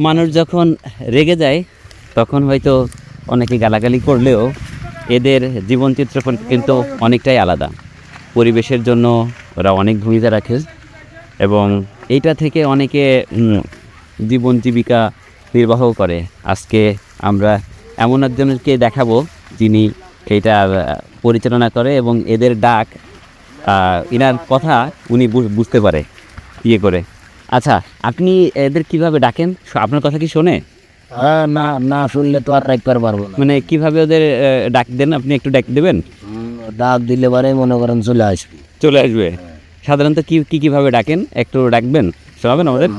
মানুষ যখন রেগে যায় তখন হয়তো অনেকে গালাগালি করলেও এদের জীবনচিত্র কিন্তু অনেকটাই আলাদা। পরিবেশের জন্য ওরা অনেক ভূমিকা রাখে এবং এইটা থেকে অনেকে জীবন জীবিকা নির্বাহ করে। আজকে আমরা এমন একজনকে দেখাবো যিনি এইটা পরিচালনা করে এবং এদের ডাক ইনার কথা উনি বুঝতে পারে ইয়ে করে। আচ্ছা, আপনি এদের কিভাবে ডাকেন? আপনার কথা কি শোনে? না না শুনলে তো আর রাখতে পারবো না। মানে কিভাবে ওদের ডাক দেন? আপনি একটু ডাক দেবেন? ডাক দিলে পরে মনে করেন চলে আসবে। সাধারণত কিভাবে ডাকেন একটু ডাকবেন, শোনাবেন আমাদের?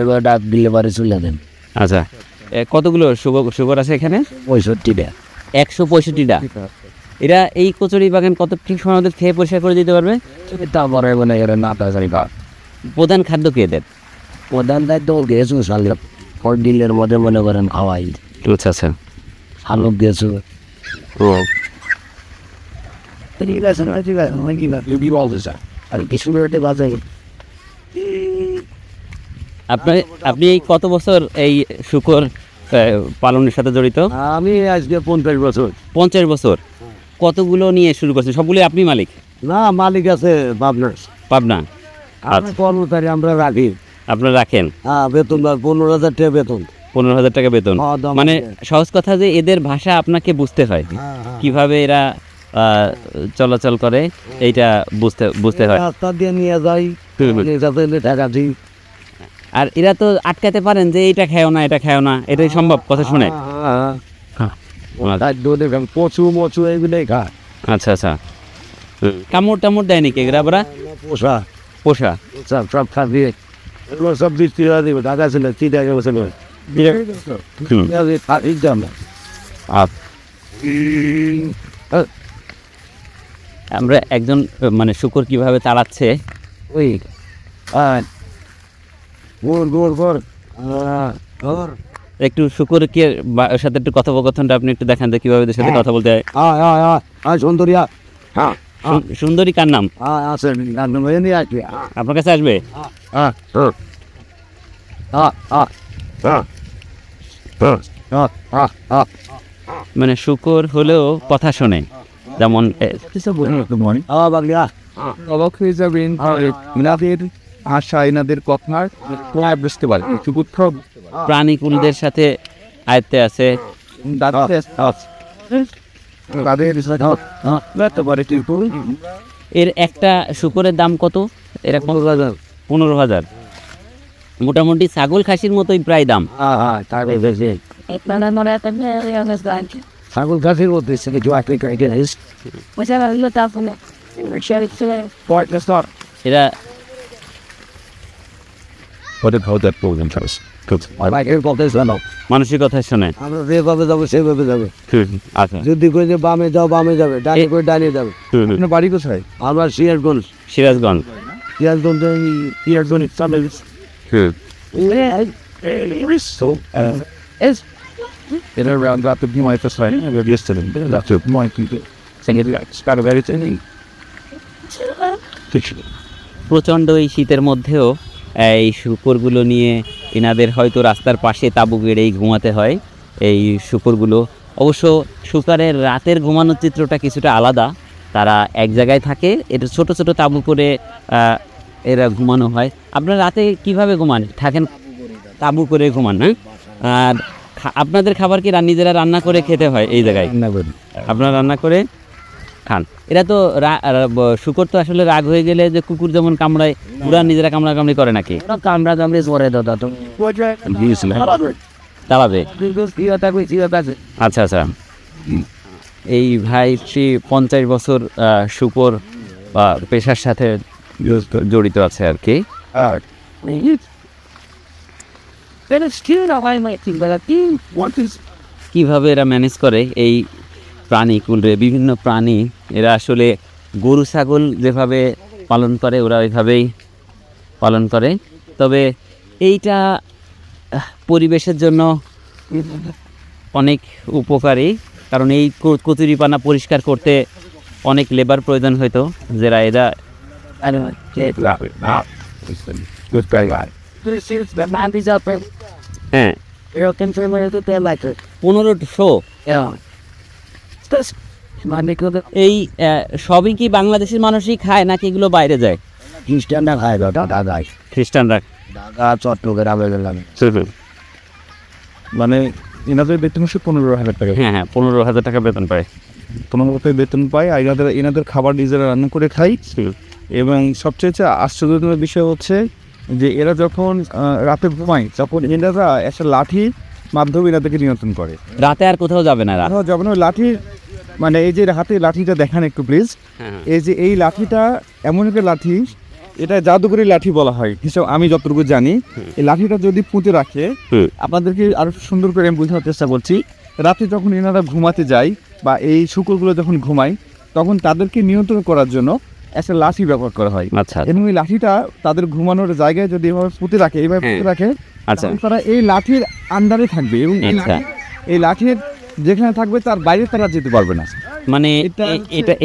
এবার ডাক দিলে পরে চলে দেন। আচ্ছা, কতগুলো শুকর আছে এখানে? 65টা। 165টা। এরা এই কচুরি বাগান কত ঠিক সময় ওদের খেয়ে পরিষ্কার করে দিতে পারবে? তারপরে মানে এরা না তাড়াতাড়ি প্রধান খাদ্য কি এদের? প্রধান দায়িত্ব গেছু সালে দিলের মধ্যে মনে করেন খাওয়াই। আচ্ছা আচ্ছা, আলু গেছু। ও ঠিক আছে আর কিছু বেরোতে বাজাই। আপনি এই কত বছর এই শুকর পালনের সাথে জড়িত? আমি আজকে 50 বছর। 50 বছর। কতগুলো নিয়ে শুরু করছেন? সবগুলো আপনি মালিক? না, মালিক আছে পাবনা। আচ্ছা, কর্মচারী আমরা রাখি। আপনারা রাখেন? হ্যাঁ, বেতন 15,000 টাকা বেতন। 15,000 টাকা বেতন। মানে সহজ কথা যে এদের ভাষা আপনাকে বুঝতে হয়, কিভাবে এরা চলাচল করে এইটা বুঝতে হয়। রাস্তা দিয়ে নিয়ে যাই, টাকা দিই। আর এরা তো আটকাতে পারেন যে এইটা খাও না, এটা খাও না, এটাই সম্ভব কথা শুনে? পচু এগুলোই খায়। আচ্ছা আচ্ছা, কামড় টামড় দেয় নাকি এরা? পোষা সব খাবি, এগুলো সব বৃষ্টি দিবে। দাদা ছিল চিটা গেছিল। আমরা একজন মানে শুকর কিভাবে তাড়াচ্ছে ওই একটু শুকরকে সাথে একটু কথোপকথনটা আপনি একটু দেখান যে কিভাবে এদের সাথে কথা বলতে হয়। সুন্দরিয়া সুন্দরী কার নাম? আছে আপনার কাছে আসবে? মানে শুকর হলেও কথা শোনে, যেমন অবাক হয়ে যাবেন এনাদের ভাষা, এনাদের কথার প্রায় বুঝতে পারে। প্রাণীকুলদের সাথে আয়ত্তে আছে। এর একটা শুকরের দাম কত? এরা 15,000। মোটামুটি ছাগল খাসির মতোই প্রায় দাম। ছাগল খাসির মতো এরা মানুষের কথা শোনে। আমরা যেভাবে যাবো সেভাবে যাবে। আচ্ছা, যদি কই যে বামে যাও বামে যাবে, ডানে করে ডানে যাবে। আপনার বাড়ি কোথায়? আমরা Sirajganj. Sirajganj It around got to be my first time. I got yesterday. That's it. My people. Saying it like start of everything. প্রচণ্ড এই শীতের মধ্যেও এই শুকরগুলো নিয়ে এনাদের হয়তো রাস্তার পাশে তাঁবু গেড়েই ঘুমাতে হয়। এই শুকরগুলো অবশ্য শুকরের রাতের ঘুমানোর চিত্রটা কিছুটা আলাদা। তারা এক জায়গায় থাকে, এটা ছোট ছোট তাঁবু করে এরা ঘুমানো হয়। আপনারা রাতে কিভাবে ঘুমান? থাকেন তাঁবু করে ঘুমান না? আর আপনাদের খাবার কি নিজেরা রান্না করে খেতে হয় এই জায়গায়? আপনারা রান্না করে খান। এরা তো শুকর তো আসলে রাগ হয়ে গেলে যে কুকুর যেমন কামড়ায়, ওরা নিজেরা কামড়াকামড়ি করে নাকি? কামড়াকামড়ি করে দাদা তো তাড়াবে। আচ্ছা আচ্ছা, এই ভাই 50 বছর শুকর বা পেশার সাথে জড়িত আছে আর কি। কিভাবে এরা ম্যানেজ করে এই প্রাণীকুলে বিভিন্ন প্রাণী? এরা আসলে গরু ছাগল যেভাবে পালন করে ওরা ওইভাবেই পালন করে। তবে এইটা পরিবেশের জন্য অনেক উপকারী, কারণ এই কচুরিপানা পরিষ্কার করতে অনেক লেবার প্রয়োজন হয়তো, যারা এরা হ্যাঁ, 1500। এই সবই কি বাংলাদেশের মানুষই খায় নাকি এগুলো বাইরে যায়? খ্রিস্টানরা খায় বেটা, দাদাই খ্রিস্টানরা। দাদা চট্টগ্রামে গেলাম। মানে এনাদের বেতন হচ্ছে 15,000 টাকা। হ্যাঁ হ্যাঁ, 15,000 টাকা বেতন পায়। 15,000 বেতন পায়। আর এনাদের খাবার নিজেরা রান্না করে খাই। এবং সবচেয়ে আশ্চর্যজনক বিষয় হচ্ছে যে এরা যখন রাতে ঘুমায় তখন এনারা একটা লাঠির মাধ্যমে এনাদেরকে নিয়ন্ত্রণ করে। রাতে আর কোথাও যাবে না? রাত যখন লাঠির মানে এই যে হাতে লাঠিটা দেখান একটু প্লিজ। এই যে এই লাঠিটা এমন একটা লাঠি, এটা জাদুকরি লাঠি বলা হয় হিসাব আমি যতটুকু জানি। এই লাঠিটা যদি পুঁতে রাখে, আপনাদেরকে আরো সুন্দর করে আমি বোঝানোর চেষ্টা করছি। রাতে যখন এনারা ঘুমাতে যায় বা এই শূকরগুলো যখন ঘুমায় তখন তাদেরকে নিয়ন্ত্রণ করার জন্য একটা লাঠি ব্যবহার করা হয়। আচ্ছা। এবং এই লাঠিটা তাদের ঘুমানোর জায়গায় যদি এভাবে পুঁতে রাখে, এইভাবে পুঁতে রাখে, আচ্ছা, তারা এই লাঠির আন্ডারে থাকবে এবং এই লাঠির যেখানে থাকবে তার বাইরে তারা যেতে পারবে না। মানে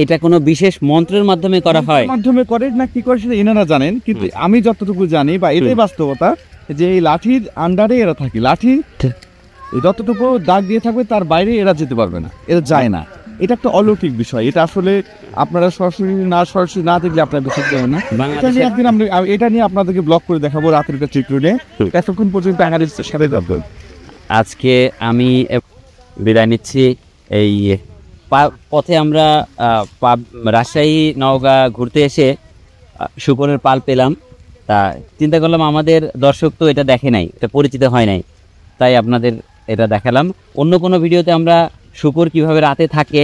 এটা কোনো বিশেষ মন্ত্রের মাধ্যমে করা হয়? মাধ্যমে করে না কি করে সেটা এনারা জানেন, কিন্তু আমি যতটুকু জানি বা এটাই বাস্তবতা যে এই লাঠির আন্ডারে এরা থাকে। লাঠি যতটুকু দাগ দিয়ে থাকবে তার বাইরে এরা যেতে পারবে না, এরা যায় না। এটা একটা অলৌকিক বিষয়। এটা আসলে আপনারা সরাসরি না দেখলে আপনারা বিশ্বাস করবেন না। একদিন আমরা এটা নিয়ে আপনাদেরকে ব্লগ করে দেখাবো রাতের একটা চিত্র নিয়ে। এতক্ষণ পর্যন্ত সাথে যাবেন। আজকে আমি বিদায় নিচ্ছি। এই পথে আমরা রাজশাহী নওগাঁ ঘুরতে এসে শূকরের পাল পেলাম। তা চিন্তা করলাম আমাদের দর্শক তো এটা দেখে নাই, এটা পরিচিত হয় নাই, তাই আপনাদের এটা দেখালাম। অন্য কোনো ভিডিওতে আমরা শূকর কিভাবে রাতে থাকে,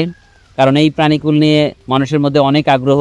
কারণ এই প্রাণীকুল নিয়ে মানুষের মধ্যে অনেক আগ্রহ।